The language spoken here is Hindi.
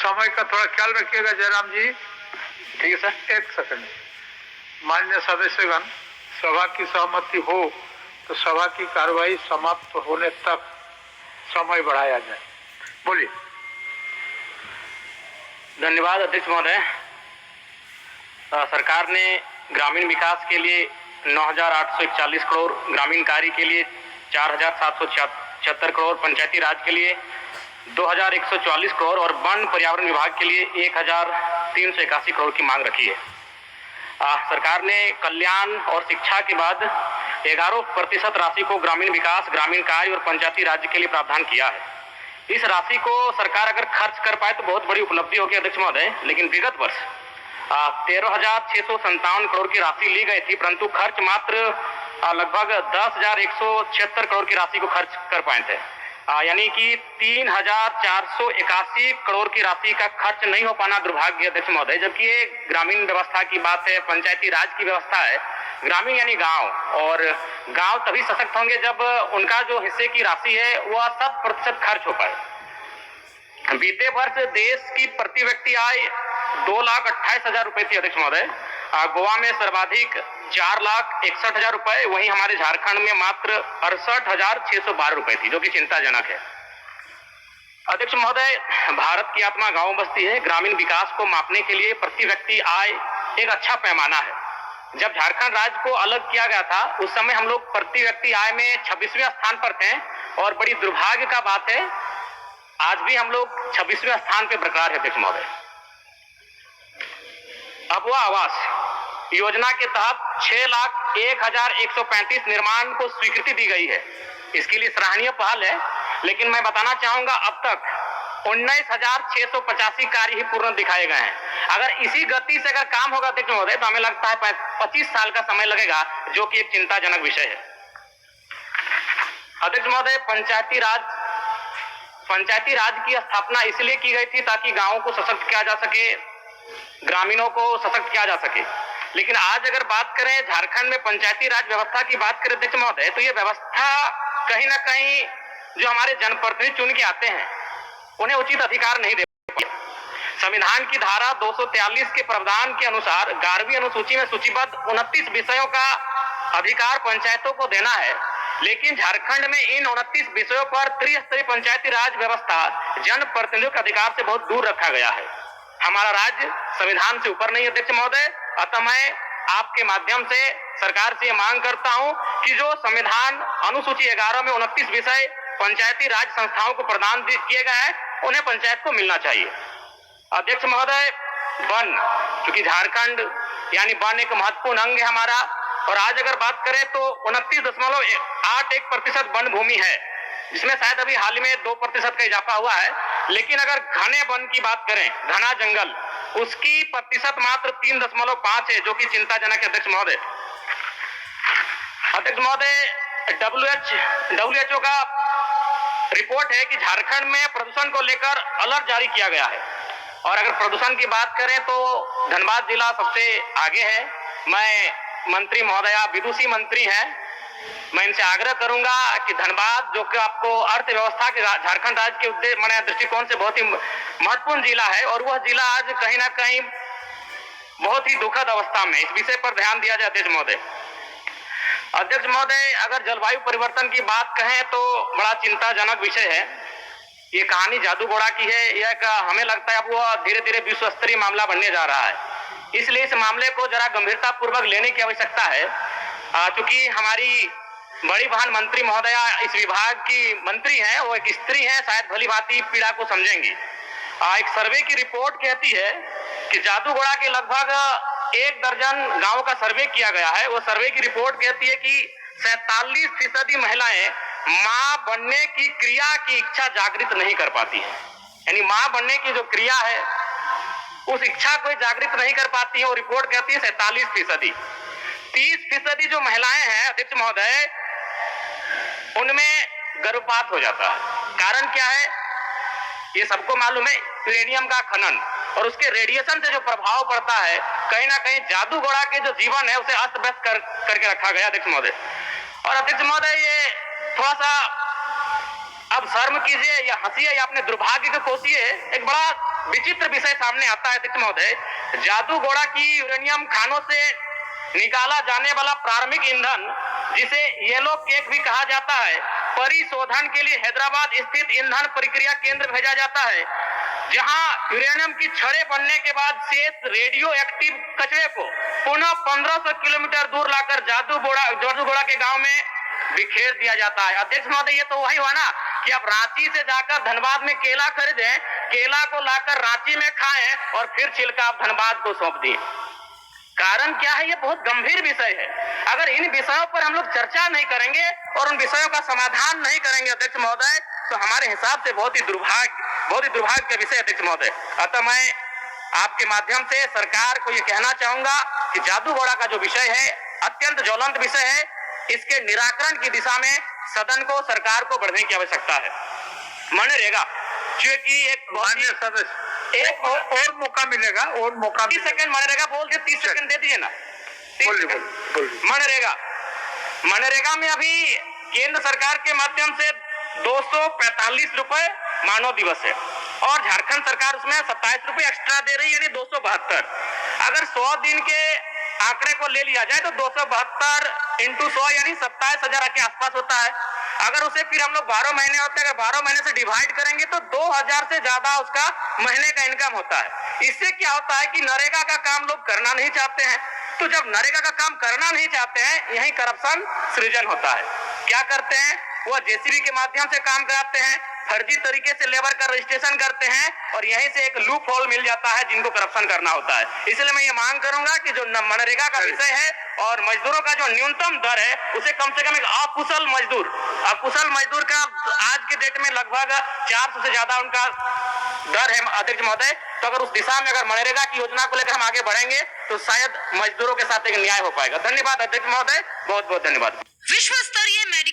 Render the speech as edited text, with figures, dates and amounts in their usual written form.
समय का थोड़ा ख्याल रखिएगा जयराम जी। ठीक है सर। एक सेकंड। मान्य सदस्यगण, सभा की सहमति हो तो सभा की कार्रवाई समाप्त होने तक समय बढ़ाया जाए। बोलिए। धन्यवाद अध्यक्ष महोदय। सरकार ने ग्रामीण विकास के लिए 9,841 करोड़, ग्रामीण कार्य के लिए 4,776 करोड़, पंचायती राज के लिए 2,144 करोड़ और वन पर्यावरण विभाग के लिए 1,381 करोड़ की मांग रखी है। सरकार ने कल्याण और शिक्षा के बाद 11% राशि को ग्रामीण विकास, ग्रामीण कार्य और पंचायती राज्य के लिए प्रावधान किया है। इस राशि को सरकार अगर खर्च कर पाए तो बहुत बड़ी उपलब्धि होगी अध्यक्ष महोदय, लेकिन विगत वर्ष 13,657 करोड़ की राशि ली गई थी, परंतु खर्च मात्र लगभग 10,176 करोड़ की राशि को खर्च कर पाए थे। यानी कि 3,481 करोड़ की राशि का खर्च नहीं हो पाना दुर्भाग्य अध्यक्ष महोदय। जबकि ये ग्रामीण व्यवस्था की बात है, पंचायती राज की व्यवस्था है। ग्रामीण यानी गांव, और गांव तभी सशक्त होंगे जब उनका जो हिस्से की राशि है वह 100% खर्च हो पाए। बीते वर्ष देश की प्रति व्यक्ति आय 2,28,000 रुपए थी अध्यक्ष महोदय। गोवा में सर्वाधिक 4,61,000 रुपए, वहीं हमारे झारखंड में मात्र 68,612 रुपए थी, जो कि चिंताजनक है। अध्यक्ष महोदय, भारत की आत्मा गांव बस्ती है। ग्रामीण विकास को मापने के लिए प्रति व्यक्ति आय एक अच्छा पैमाना है। जब झारखंड राज्य को अलग किया गया था उस समय हम लोग प्रति व्यक्ति आय में 26वें स्थान पर थे, और बड़ी दुर्भाग्य का बात है आज भी हम लोग 26वें स्थान पर बरकरार है अध्यक्ष महोदय। अब वह आवास योजना के तहत 6,01,135 निर्माण को स्वीकृति दी गई है। इसके लिए सराहनीय पहल है, लेकिन मैं बताना चाहूंगा अब तक 19,685 कार्य ही पूर्ण दिखाए गए हैं। अगर इसी गति से अगर काम होगा अध्यक्ष महोदय तो हमें लगता है 25 साल का समय लगेगा, जो कि एक चिंताजनक विषय है। अध्यक्ष महोदय, पंचायती राज की स्थापना इसलिए की गई थी ताकि गांवों को सशक्त किया जा सके, ग्रामीणों को सशक्त किया जा सके। लेकिन आज अगर बात करें झारखंड में पंचायती राज व्यवस्था की बात करें अध्यक्ष महोदय, तो ये व्यवस्था कहीं ना कहीं जो हमारे जनप्रतिनिधि चुन के आते हैं उन्हें उचित अधिकार नहीं दे पाती। संविधान की धारा 243 के प्रावधान के अनुसार 11वीं अनुसूची में सूचीबद्ध 29 विषयों का अधिकार पंचायतों को देना है, लेकिन झारखंड में इन 29 विषयों पर त्रिस्तरीय पंचायती राज व्यवस्था जनप्रतिनिधियों के अधिकार से बहुत दूर रखा गया है। हमारा राज्य संविधान से ऊपर नहीं अध्यक्ष महोदय। अतः मैं आपके माध्यम से सरकार से मांग करता हूं कि जो संविधान अनुसूची 11 में 29 विषय पंचायती राज संस्थाओं को प्रदान किए गए हैं उन्हें पंचायत को मिलना चाहिए। अध्यक्ष महोदय, वन, क्योंकि झारखंड यानी वन एक महत्वपूर्ण अंग है हमारा, और आज अगर बात करें तो 29.81% वन भूमि है, जिसमें शायद अभी हाल ही में 2% का इजाफा हुआ है। लेकिन अगर घने वन की बात करें, घना जंगल, उसकी प्रतिशत मात्र 3.5 है, जो कि चिंताजनक है अध्यक्ष महोदय। अध्यक्ष महोदय, WHO का रिपोर्ट है कि झारखंड में प्रदूषण को लेकर अलर्ट जारी किया गया है, और अगर प्रदूषण की बात करें तो धनबाद जिला सबसे आगे है। मैं मंत्री महोदया विदुषी मंत्री हैं, मैं इनसे आग्रह करूंगा कि धनबाद, जो कि आपको अर्थव्यवस्था के झारखंड राज्य के उद्देश्य दृष्टिकोण से बहुत ही महत्वपूर्ण जिला है, और वह जिला आज कहीं ना कहीं बहुत ही दुखद अवस्था में, इस विषय पर ध्यान दिया जाए अध्यक्ष महोदय। अध्यक्ष महोदय, अगर जलवायु परिवर्तन की बात कहें तो बड़ा चिंताजनक विषय है। ये कहानी जादूगोड़ा की है। यह हमें लगता है अब वह धीरे धीरे विश्व स्तरीय मामला बनने जा रहा है, इसलिए इस मामले को जरा गंभीरता पूर्वक लेने की आवश्यकता है। चूंकि हमारी बड़ी बहन मंत्री महोदया इस विभाग की मंत्री हैं, वो एक स्त्री हैं, शायद भली भांति पीड़ा को समझेंगी। एक सर्वे की रिपोर्ट कहती है कि जादूगोड़ा के लगभग 1 दर्जन गांवों का सर्वे किया गया है। वो सर्वे की रिपोर्ट कहती है कि 47% महिलाएं मां बनने की क्रिया की इच्छा जागृत नहीं कर पाती है। यानी मां बनने की जो क्रिया है उस इच्छा को जागृत नहीं कर पाती है। वो रिपोर्ट कहती है 47%। 30% जो महिलाएं हैं अध्यक्ष महोदय, उनमें गर्भपात हो जाता है। कारण क्या है ये सबको मालूम है, यूरेनियम का खनन और उसके रेडिएशन से जो प्रभाव पड़ता है, कहीं ना कहीं जादूगोड़ा के जो जीवन है उसे अस्त व्यस्त करके रखा गया अध्यक्ष महोदय। और अध्यक्ष महोदय, ये थोड़ा सा अब शर्म कीजिए या हंसिए या अपने दुर्भाग्य को कोसिए, एक बड़ा विचित्र विषय सामने आता है अध्यक्ष महोदय, जादूगोड़ा की यूरेनियम खानों से निकाला जाने वाला प्रारंभिक ईंधन, जिसे येलो केक भी कहा जाता है, परिशोधन के लिए हैदराबाद स्थित ईंधन प्रक्रिया केंद्र भेजा जाता है, जहां यूरेनियम की छड़ें बनने के बाद शेष रेडियो एक्टिव कचरे को पुनः 1500 किलोमीटर दूर लाकर जादूगोड़ा के गांव में बिखेर दिया जाता है। अध्यक्ष महोदय, ये तो वही हुआ ना कि आप रांची से जाकर धनबाद में केला खरीदें, केला को लाकर रांची में खाएं और फिर छिलका आप धनबाद को सौंप दिए। कारण क्या है? ये बहुत गंभीर विषय है। अगर इन विषयों पर हम लोग चर्चा नहीं करेंगे और उन विषयों का समाधान नहीं करेंगे अध्यक्ष महोदय, तो हमारे हिसाब से बहुत ही दुर्भाग्य का विषय अध्यक्ष महोदय। अतः मैं आपके माध्यम से सरकार को ये कहना चाहूंगा कि जादूगोड़ा का जो विषय है अत्यंत ज्वलंत विषय है, इसके निराकरण की दिशा में सदन को, सरकार को बढ़ने की आवश्यकता है। मनरेगा क्योंकि एक और मौका मिलेगा, और मौका 30 सेकंड मनरेगा बोल दे, 30 सेकंड दे दीजिए ना। मनरेगा में अभी केंद्र सरकार के माध्यम से 245 रुपए मानव दिवस है और झारखंड सरकार उसमें 27 रुपए एक्स्ट्रा दे रही है, यानी 272। अगर 100 दिन के आंकड़े को ले लिया जाए तो 272 इंटू 100 यानी 27,000 के आसपास होता है। अगर उसे फिर हम लोग 12 महीने होते हैं, अगर 12 महीने से डिवाइड करेंगे तो 2000 से ज्यादा उसका महीने का इनकम होता है। इससे क्या होता है कि नरेगा का काम लोग करना नहीं चाहते हैं, तो जब नरेगा का काम करना नहीं चाहते हैं, यही करप्शन सृजन होता है। क्या करते हैं? वो जेसीबी के माध्यम से काम कराते हैं, फर्जी तरीके से लेबर का रजिस्ट्रेशन करते हैं और यहीं से एक लूप होल मिल जाता है जिनको करप्शन करना होता है। इसलिए मैं ये मांग करूंगा कि जो मनरेगा का विषय है और मजदूरों का जो न्यूनतम दर है उसे कम से कम एक अकुशल मजदूर का आज के डेट में लगभग 400 से ज्यादा उनका दर है अध्यक्ष महोदय। तो अगर उस दिशा में अगर मनरेगा की योजना को लेकर हम आगे बढ़ेंगे तो शायद मजदूरों के साथ एक न्याय हो पाएगा। धन्यवाद अध्यक्ष महोदय, बहुत बहुत धन्यवाद। विश्व स्तरीय